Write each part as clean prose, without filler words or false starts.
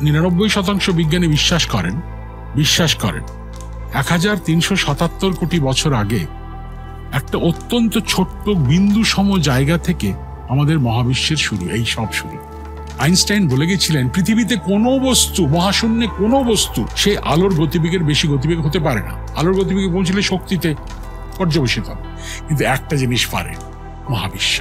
99% বিজ্ঞানী বিশ্বাস করেন 1377 কোটি বছর আগে একটা অত্যন্ত ছোট্ট বিন্দু সম জায়গা থেকে আমাদের মহাবিশ্বের শুরু, এই সব শুরু। আইনস্টাইন বলে গেছিলেন পৃথিবীতে কোনো বস্তু, মহাশূন্যে কোনো বস্তু সে আলোর গতিবেগের বেশি গতিবেগ হতে পারে না। আলোর গতিবেগে পৌঁছলে শক্তিতে পর্যবেসিত হবে, কিন্তু একটা জিনিস পারে, মহাবিশ্ব।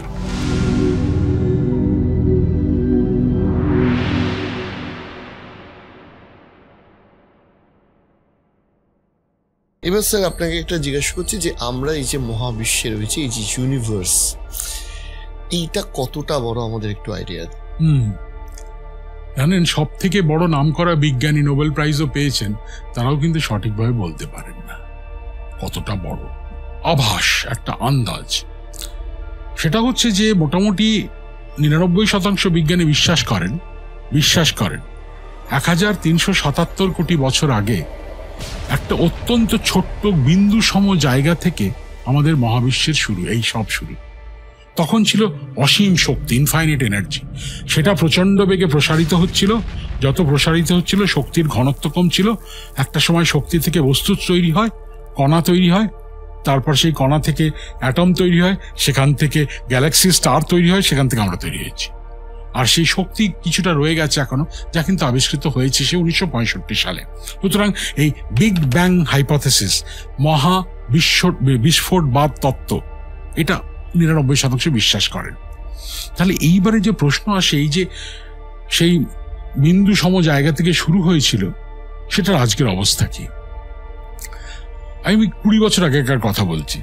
এবার স্যার আপনাকে একটা জিজ্ঞাসা করছি যে আমরা এই যে মহাবিশ্বে রয়েছে, এই যে ইউনিভার্স, এইটা কতটা বড় আমাদের একটু আইডিয়া। জানেন, সব থেকে বড় নামকরা বিজ্ঞানী নোবেল প্রাইজও পেয়েছেন, তারাও কিন্তু সঠিকভাবে বলতে পারেন না কতটা বড়। আভাস, একটা আন্দাজ। সেটা হচ্ছে যে মোটামুটি 99% বিজ্ঞানী বিশ্বাস করেন 1377 কোটি বছর আগে একটা অত্যন্ত ছোট্ট বিন্দু সম জায়গা থেকে আমাদের মহাবিশ্বের শুরু, এই সব শুরু। তখন ছিল অসীম শক্তি, ইনফাইনাইট এনার্জি। সেটা প্রচন্ড বেগে প্রসারিত হচ্ছিল। যত প্রসারিত হচ্ছিল শক্তির ঘনত্ব কম ছিল। একটা সময় শক্তি থেকে বস্তু তৈরি হয়, কণা তৈরি হয়, তারপর সেই কণা থেকে অ্যাটম তৈরি হয়, সেখান থেকে গ্যালাক্সি স্টার তৈরি হয়, সেখান থেকে আমরা তৈরি হয়েছি। আর সেই শক্তি কিছুটা রয়ে গেছে এখনো, যা কিন্তু আবিষ্কৃত হয়েছে সে 1965 সালে। সুতরাং এই বিগ ব্যাং হাইপোথেসিস, মহা বিস্ফোটবাদ তত্ত্ব, এটা 99% বিশ্বাস করেন। তাহলে এইবারে যে প্রশ্ন আসে, এই যে সেই বিন্দু সম জায়গা থেকে শুরু হয়েছিল, সেটার আজকের অবস্থা কি? আমি 20 বছর আগেকার কথা বলছি।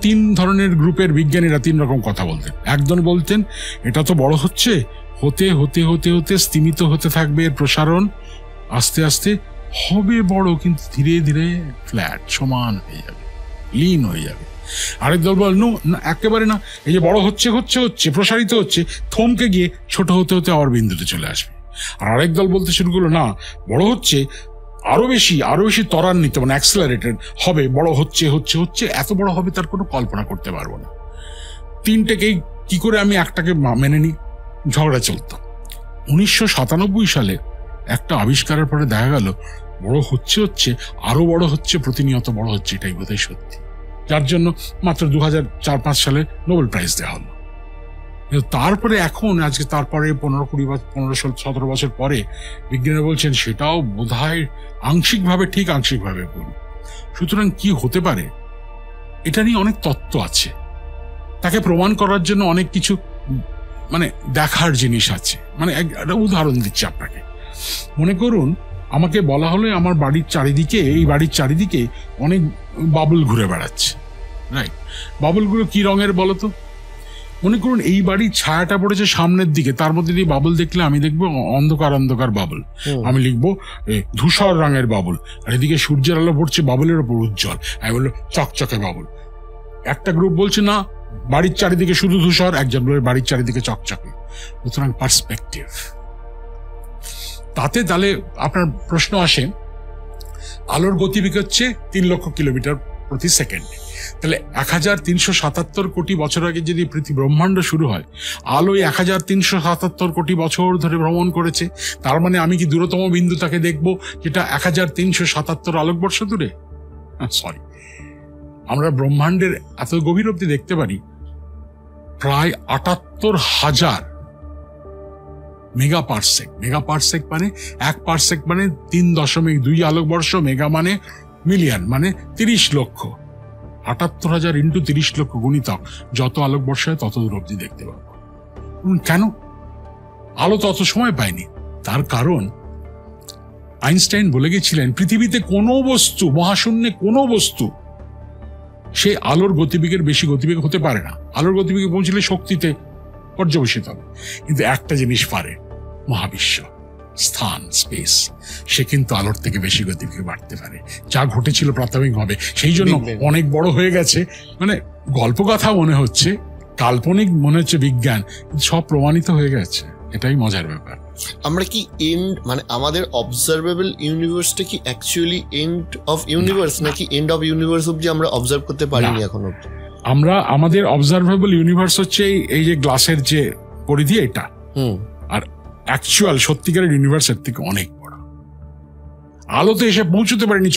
তিন ধরনের গ্রুপের বিজ্ঞানীরা 3 রকম কথা বলতেন। একজন বলতেন এটা তো বড় হচ্ছে, হতে হতে হতে হতে স্তিমিত হতে থাকবে, এর প্রসারণ আস্তে আস্তে হবে বড়, কিন্তু ধীরে ধীরে ফ্ল্যাট, সমান হয়ে যাবে, লীন হয়ে যাবে। আরেক দল বল না, একেবারে না, এই যে বড় হচ্ছে প্রসারিত হচ্ছে, থমকে গিয়ে ছোট হতে হতে আবার বিন্দুতে চলে আসবে। আর আরেক দল বলতে শুরু করলো না, বড় হচ্ছে, আরো বেশি ত্বরান্বিত, মানে অ্যাক্সেলারেটেড হবে, বড় হচ্ছে, এত বড় হবে তার কোনো কল্পনা করতে পারবো না। তিনটেকেই কি করে আমি একটাকে মেনে নিই? ঝগড়া চলত। 1997 সালে একটা আবিষ্কারের পরে দেখা গেল বড় হচ্ছে, আরো বড় হচ্ছে, প্রতিনিয়ত বড় হচ্ছে, এটাই বোধহয় সত্যি। যার জন্য মাত্র 2004-05 সালে নোবেল প্রাইজ দেওয়া হলো। তারপরে এখন আজকে তারপরে 15-17 বছর পরে বিজ্ঞানীরা বলছেন সেটাও বোধহয় আংশিকভাবে ঠিক, আংশিকভাবে ভুল। সুতরাং কি হতে পারে, এটা নিয়ে অনেক তত্ত্ব আছে। তাকে প্রমাণ করার জন্য অনেক কিছু মানে দেখার জিনিস আছে। মানে একটা উদাহরণ দিচ্ছি আপনাকে। মনে করুন আমাকে বলা হলো আমার এই বাড়ির চারিদিকে অনেক বাবল ঘুরে বেড়াচ্ছে, রাইট? বাবলগুলো কি রঙের বলতো? মনে করুন এই বাড়ির ছায়াটা পড়েছে সামনের দিকে, তার মধ্যে দিয়ে বাবল দেখলে আমি দেখবো অন্ধকার বাবল, আমি লিখবো ধূসর রঙের বাবল। আর এদিকে সূর্যের আলো পড়ছে বাবলের ওপর উজ্জ্বল, আমি বললো চকচকে বাবল। একটা গ্রুপ বলছে না, বাড়ির চারিদিকে শুধু ধূসর, একজন বলে বাড়ির চারিদিকে চকচকে। সুতরাং পার্সপেক্টিভ। তাহলে আপনার প্রশ্ন আসে, আলোর গতিবেগ হচ্ছে 3 লক্ষ কিলোমিটার প্রতি সেকেন্ডে। তাহলে 1377 কোটি বছর আগে যদি ব্রহ্মাণ্ড শুরু হয়, আলো 1377 কোটি বছর ধরে ভ্রমণ করেছে। তার মানে আমি কি দূরতম বিন্দুটাকে দেখবো যেটা 1377 আলোকবর্ষ দূরে? সরি, আমরা ব্রহ্মাণ্ডের এত গভীর অবধি দেখতে পারি প্রায় 78,000 মেগাপারসেক। মেগাপারসেক মানে 1 পারসেক মানে 3.2 আলোকবর্ষ, মেগা মানে মিলিয়ন, মানে 30 লক্ষ। 78,000 ইন্টু 30 লক্ষ গুণিতক, যত আলোকবর্ষ হয় তত দূর অবধি দেখতে পাবো। কেন? আলো তত সময় পায়নি। তার কারণ আইনস্টাইন বলে গেছিলেন পৃথিবীতে কোনো বস্তু, মহাশূন্যে কোনো বস্তু সে আলোর গতিবেগের বেশি গতিবেগ হতে পারে না। আলোর গতিবেগে পৌঁছলে শক্তিতে পর্যবেসিত হবে, কিন্তু একটা জিনিস পারে, মহাবিশ্ব, স্থান, স্পেস, সে কিন্তু আলোর থেকে বেশি গতিবেগে বাড়তে পারে। যা ঘটেছিল প্রাথমিকভাবে, সেই জন্য অনেক বড় হয়ে গেছে। মানে গল্প কথা মনে হচ্ছে, কাল্পনিক মনে হচ্ছে বিজ্ঞান, সব প্রমাণিত হয়ে গেছে। এটাই মজার ব্যাপার। আমরা কি এন্ড, মানে আমাদের অবজারভেবল ইউনিভার্সটা কি অ্যাকচুয়ালি এন্ড অফ ইউনিভার্স, নাকি এন্ড অফ ইউনিভার্স অবধি আমরা অবজার্ভ করতে পারিনি এখন অবধি? আমাদের অবজারভেবল ইউনিভার্স হচ্ছে এই যে গ্লাসের যে পরিধি, এটা। আর অ্যাকচুয়াল সত্যিকারের ইউনিভার্সের থেকে অনেক বড়। আলো তো এসে পৌঁছতে পারেনি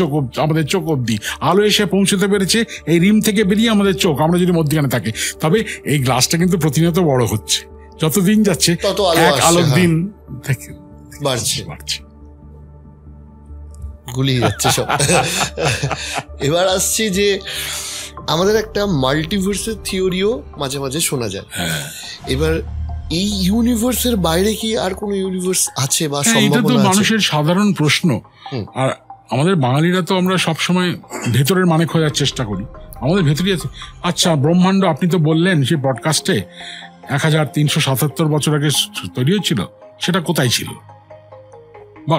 আমাদের চোখ অব্দি, আলো এসে পৌঁছতে পেরেছে এই রিম থেকে বেরিয়ে আমাদের চোখ, আমরা যদি মধ্যখানে থাকি। তবে এই গ্লাসটা কিন্তু প্রতিনিয়ত বড় হচ্ছে, যত দিন যাচ্ছে তত এক আলোর দিন থেকে বাড়ছে, গুলিয়ে যাচ্ছে সব। এবার আসছি যে আমাদের একটা মাল্টিভার্সের থিওরিও মাঝে মাঝে শোনা যায়। এবার এই ইউনিভার্সের বাইরে কি আর কোনো ইউনিভার্স আছে বা সম্ভাবনা আছে? এটা তো মানুষের সাধারণ প্রশ্ন। আর আমাদের বাঙালিরা তো আমরা সবসময় ভেতরের মানে খোঁজার চেষ্টা করি, আমাদের ভেতরেই আছে। আচ্ছা, ব্রহ্মাণ্ড আপনি তো বললেন সেই পডকাস্টে 1377 বছর আগে তৈরি হয়েছিল, সেটা কোথায় ছিল? বা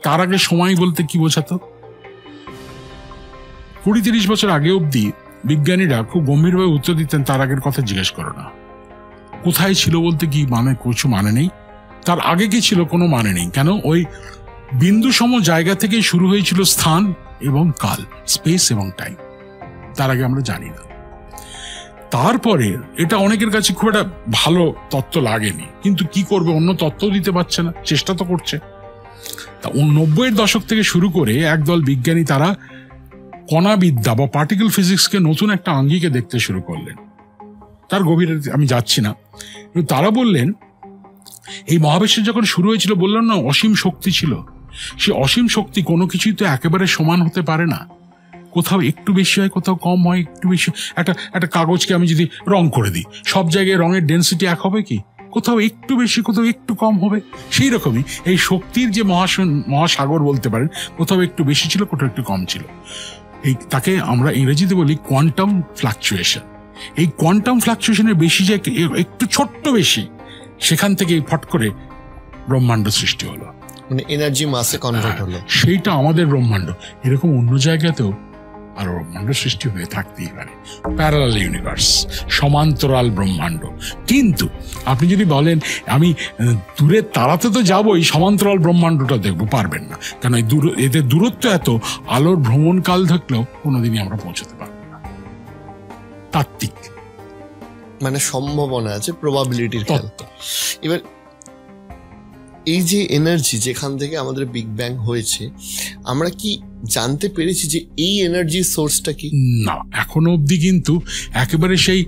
তার আগে সময় বলতে কি বোঝাতো? 20-30 বছর আগে অব্দি বিজ্ঞানীরা খুব গম্ভীরভাবে উত্তর দিতেন, তার আগের কথা জিজ্ঞেস করো না। কোথায় ছিল বলতে কি কিছু মানে নেই, তার আগে কি ছিল কোনো মানে নেই। কেন? ওই বিন্দু সম জায়গা থেকেই শুরু হয়েছিল স্থান এবং কাল, স্পেস এবং টাইম। তার আগে আমরা জানি না। তারপরে এটা অনেকের কাছে খুব একটা ভালো তত্ত্ব লাগেনি, কিন্তু কি করবে, অন্য তত্ত্বও দিতে পারছে না, চেষ্টা তো করছে। তা 90-এর দশক থেকে শুরু করে একদল বিজ্ঞানী তারা কণাবিদ্যা বা পার্টিকেল ফিজিক্সকে নতুন একটা আঙ্গিকে দেখতে শুরু করলেন। তার গভীরে আমি যাচ্ছি না, কিন্তু তারা বললেন এই মহাবিশ্ব যখন শুরু হয়েছিল, বললাম না অসীম শক্তি ছিল, সে অসীম শক্তি কোনো কিছুই তো একেবারে সমান হতে পারে না। কোথাও একটু বেশি হয়, কোথাও কম হয়, একটু বেশি। একটা কাগজকে আমি যদি রং করে দিই, সব জায়গায় রঙের ডেন্সিটি এক হবে কি? কোথাও একটু বেশি, কোথাও একটু কম হবে। সেই রকমই এই শক্তির যে মহাসাগর বলতে পারেন, কোথাও একটু বেশি ছিল, কোথাও একটু কম ছিল। তাকে আমরা ইংরেজিতে বলি কোয়ান্টাম ফ্লাকচুয়েশন। এই কোয়ান্টাম ফ্লাকচুয়েশনের বেশি যে একটু ছোট্ট বেশি, সেখান থেকে ফট করে ব্রহ্মাণ্ড সৃষ্টি হলো, মানে এনার্জি মাসে কনভার্ট হলো। সেইটা আমাদের ব্রহ্মাণ্ড। এরকম অন্য জায়গাতেও আরো ব্রহ্মাণ্ড সৃষ্টি হয়ে থাকতেই পারে, প্যারালাল ইউনিভার্স, সমান্তরাল ব্রহ্মাণ্ড। কিন্তু আপনি যদি বলেন আমি দূরের তারাতে তো যাবোই, সমান্তরাল ব্রহ্মাণ্ডটা দেখবো, পারবেন না। কারণ এদের দূরত্ব এত, আলোর ভ্রমণকাল থাকলেও কোনোদিনই আমরা পৌঁছতে পারবো না। তাত্ত্বিক মানে সম্ভাবনা আছে, প্রবাবিলিটির তত্ত্ব। এবার এই যে এনার্জি যেখান থেকে আমাদের বিগ ব্যাং হয়েছে, আমরা কি জানতে পেরেছি যে এই এনার্জির সোর্সটা কি? না, এখনো অবধি কিন্তু একেবারে সেই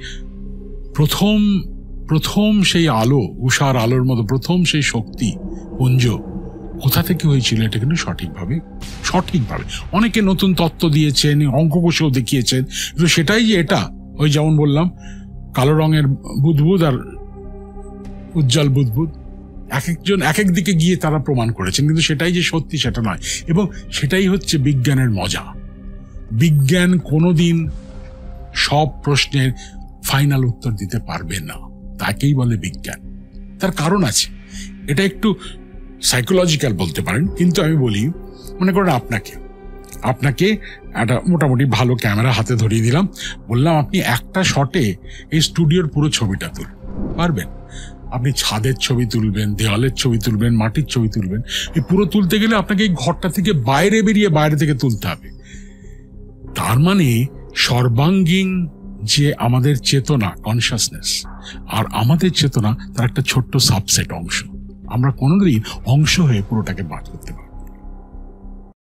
প্রথম সেই আলো, উষার আলোর মতো প্রথম সেই শক্তি পুঞ্জ কোথা থেকে হয়েছিল এটা কিন্তু সঠিকভাবে অনেকে নতুন তত্ত্ব দিয়েছেন, অঙ্ক কষেও দেখিয়েছেন, কিন্তু সেটাই যে এটা, ওই যেমন বললাম কালো রঙের বুদবুদ আর উজ্জ্বল বুদবুদ, এক একজন এক এক দিকে গিয়ে তারা প্রমাণ করেছেন, কিন্তু সেটাই যে সত্যি সেটা নয়। এবং সেটাই হচ্ছে বিজ্ঞানের মজা। বিজ্ঞান কোনোদিন সব প্রশ্নের ফাইনাল উত্তর দিতে পারবে না, তাকেই বলে বিজ্ঞান। তার কারণ আছে, এটা একটু সাইকোলজিক্যাল বলতে পারেন। কিন্তু আমি বলি, মনে করেন আপনাকে একটা মোটামুটি ভালো ক্যামেরা হাতে ধরিয়ে দিলাম, বললাম আপনি একটা শটে এই স্টুডিওর পুরো ছবিটা তুলুন, পারবেন? আপনি ছাদের ছবি তুলবেন, দেওয়ালের ছবি তুলবেন, মাটির ছবি তুলবেন, এই পুরো তুলতে গেলে আপনাকে এই ঘরটা থেকে বাইরে থেকে তুলতে হবে। তার মানে সর্বাঙ্গীন যে আমাদের চেতনা, কনসাসনেস, আর আমাদের চেতনা তার একটা ছোট্ট সাবসেট অংশ। আমরা কোনোদিন অংশ হয়ে পুরোটাকে বাদ করতে পারবো।